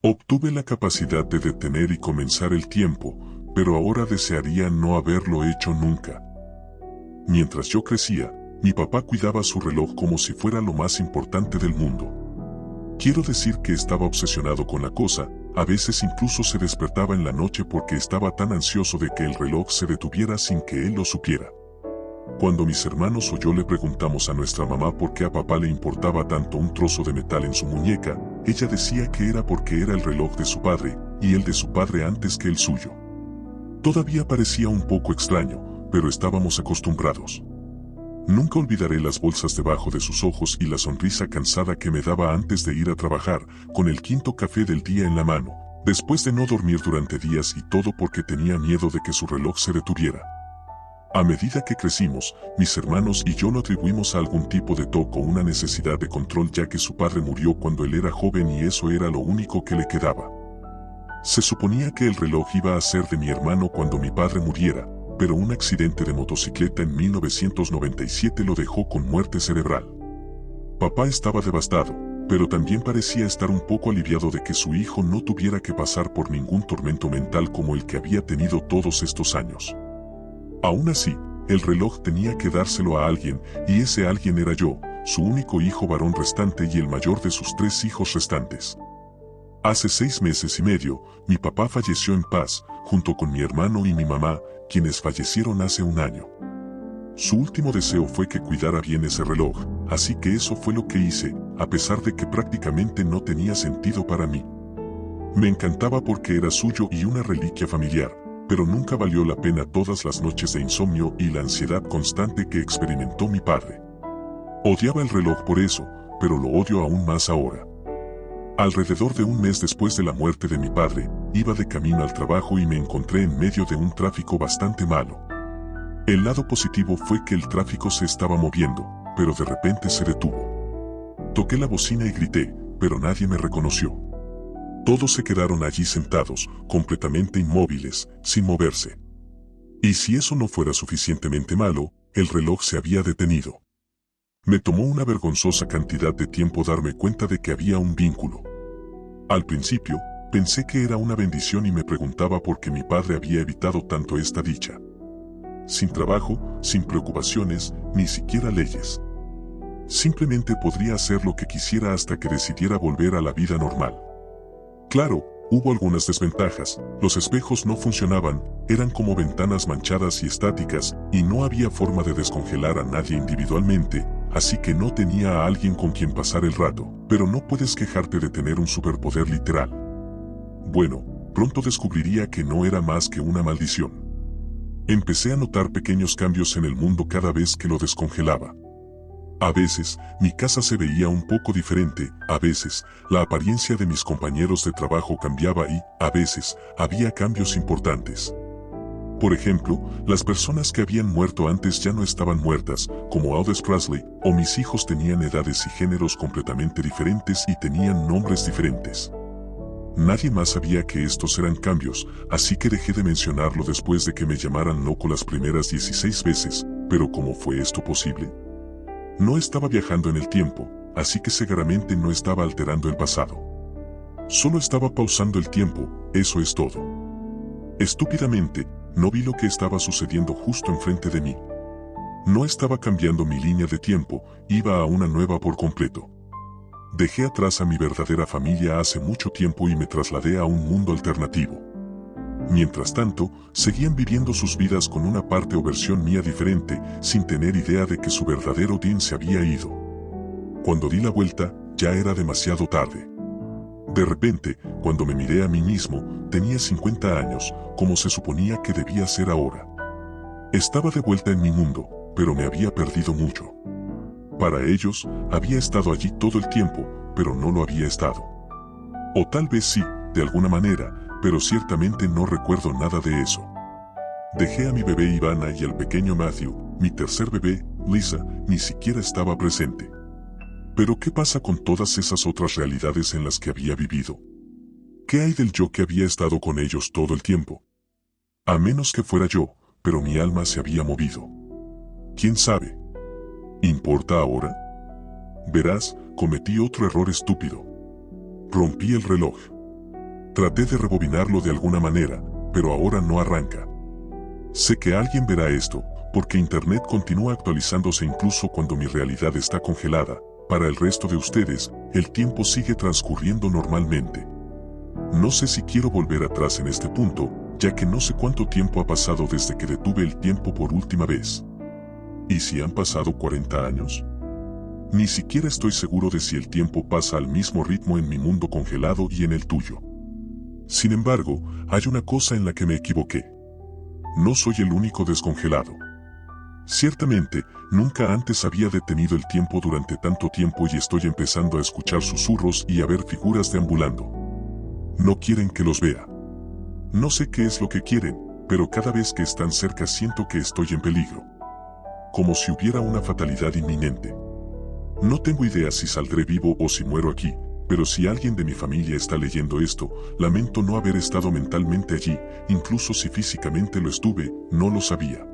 Obtuve la capacidad de detener y comenzar el tiempo, pero ahora desearía no haberlo hecho nunca. Mientras yo crecía, mi papá cuidaba su reloj como si fuera lo más importante del mundo. Quiero decir que estaba obsesionado con la cosa, a veces incluso se despertaba en la noche porque estaba tan ansioso de que el reloj se detuviera sin que él lo supiera. Cuando mis hermanos o yo le preguntamos a nuestra mamá por qué a papá le importaba tanto un trozo de metal en su muñeca, ella decía que era porque era el reloj de su padre, y el de su padre antes que el suyo. Todavía parecía un poco extraño, pero estábamos acostumbrados. Nunca olvidaré las bolsas debajo de sus ojos y la sonrisa cansada que me daba antes de ir a trabajar, con el quinto café del día en la mano, después de no dormir durante días y todo porque tenía miedo de que su reloj se detuviera. A medida que crecimos, mis hermanos y yo lo atribuimos a algún tipo de TOC o una necesidad de control ya que su padre murió cuando él era joven y eso era lo único que le quedaba. Se suponía que el reloj iba a ser de mi hermano cuando mi padre muriera, pero un accidente de motocicleta en 1997 lo dejó con muerte cerebral. Papá estaba devastado, pero también parecía estar un poco aliviado de que su hijo no tuviera que pasar por ningún tormento mental como el que había tenido todos estos años. Aún así, el reloj tenía que dárselo a alguien, y ese alguien era yo, su único hijo varón restante y el mayor de sus 3 hijos restantes. Hace 6 meses y medio, mi papá falleció en paz, junto con mi hermano y mi mamá, quienes fallecieron hace un año. Su último deseo fue que cuidara bien ese reloj, así que eso fue lo que hice, a pesar de que prácticamente no tenía sentido para mí. Me encantaba porque era suyo y una reliquia familiar, pero nunca valió la pena todas las noches de insomnio y la ansiedad constante que experimentó mi padre. Odiaba el reloj por eso, pero lo odio aún más ahora. Alrededor de un mes después de la muerte de mi padre, iba de camino al trabajo y me encontré en medio de un tráfico bastante malo. El lado positivo fue que el tráfico se estaba moviendo, pero de repente se detuvo. Toqué la bocina y grité, pero nadie me reconoció. Todos se quedaron allí sentados, completamente inmóviles, sin moverse. Y si eso no fuera suficientemente malo, el reloj se había detenido. Me tomó una vergonzosa cantidad de tiempo darme cuenta de que había un vínculo. Al principio, pensé que era una bendición y me preguntaba por qué mi padre había evitado tanto esta dicha. Sin trabajo, sin preocupaciones, ni siquiera leyes. Simplemente podría hacer lo que quisiera hasta que decidiera volver a la vida normal. Claro, hubo algunas desventajas, los espejos no funcionaban, eran como ventanas manchadas y estáticas, y no había forma de descongelar a nadie individualmente, así que no tenía a alguien con quien pasar el rato, pero no puedes quejarte de tener un superpoder literal. Bueno, pronto descubriría que no era más que una maldición. Empecé a notar pequeños cambios en el mundo cada vez que lo descongelaba. A veces, mi casa se veía un poco diferente, a veces, la apariencia de mis compañeros de trabajo cambiaba y, a veces, había cambios importantes. Por ejemplo, las personas que habían muerto antes ya no estaban muertas, como Aldous Presley, o mis hijos tenían edades y géneros completamente diferentes y tenían nombres diferentes. Nadie más sabía que estos eran cambios, así que dejé de mencionarlo después de que me llamaran loco las primeras 16 veces, pero ¿cómo fue esto posible? No estaba viajando en el tiempo, así que seguramente no estaba alterando el pasado. Solo estaba pausando el tiempo, eso es todo. Estúpidamente, no vi lo que estaba sucediendo justo enfrente de mí. No estaba cambiando mi línea de tiempo, iba a una nueva por completo. Dejé atrás a mi verdadera familia hace mucho tiempo y me trasladé a un mundo alternativo. Mientras tanto, seguían viviendo sus vidas con una parte o versión mía diferente, sin tener idea de que su verdadero Dean se había ido. Cuando di la vuelta, ya era demasiado tarde. De repente, cuando me miré a mí mismo, tenía 50 años, como se suponía que debía ser ahora. Estaba de vuelta en mi mundo, pero me había perdido mucho. Para ellos, había estado allí todo el tiempo, pero no lo había estado. O tal vez sí, de alguna manera, pero ciertamente no recuerdo nada de eso. Dejé a mi bebé Ivana y al pequeño Matthew, mi tercer bebé, Lisa, ni siquiera estaba presente. Pero ¿qué pasa con todas esas otras realidades en las que había vivido? ¿Qué hay del yo que había estado con ellos todo el tiempo? A menos que fuera yo, pero mi alma se había movido. ¿Quién sabe? ¿Importa ahora? Verás, cometí otro error estúpido. Rompí el reloj. Traté de rebobinarlo de alguna manera, pero ahora no arranca. Sé que alguien verá esto, porque Internet continúa actualizándose incluso cuando mi realidad está congelada. Para el resto de ustedes, el tiempo sigue transcurriendo normalmente. No sé si quiero volver atrás en este punto, ya que no sé cuánto tiempo ha pasado desde que detuve el tiempo por última vez. ¿Y si han pasado 40 años? Ni siquiera estoy seguro de si el tiempo pasa al mismo ritmo en mi mundo congelado y en el tuyo. Sin embargo, hay una cosa en la que me equivoqué. No soy el único descongelado. Ciertamente, nunca antes había detenido el tiempo durante tanto tiempo y estoy empezando a escuchar susurros y a ver figuras deambulando. No quieren que los vea. No sé qué es lo que quieren, pero cada vez que están cerca siento que estoy en peligro. Como si hubiera una fatalidad inminente. No tengo idea si saldré vivo o si muero aquí, pero si alguien de mi familia está leyendo esto, lamento no haber estado mentalmente allí, incluso si físicamente lo estuve, no lo sabía.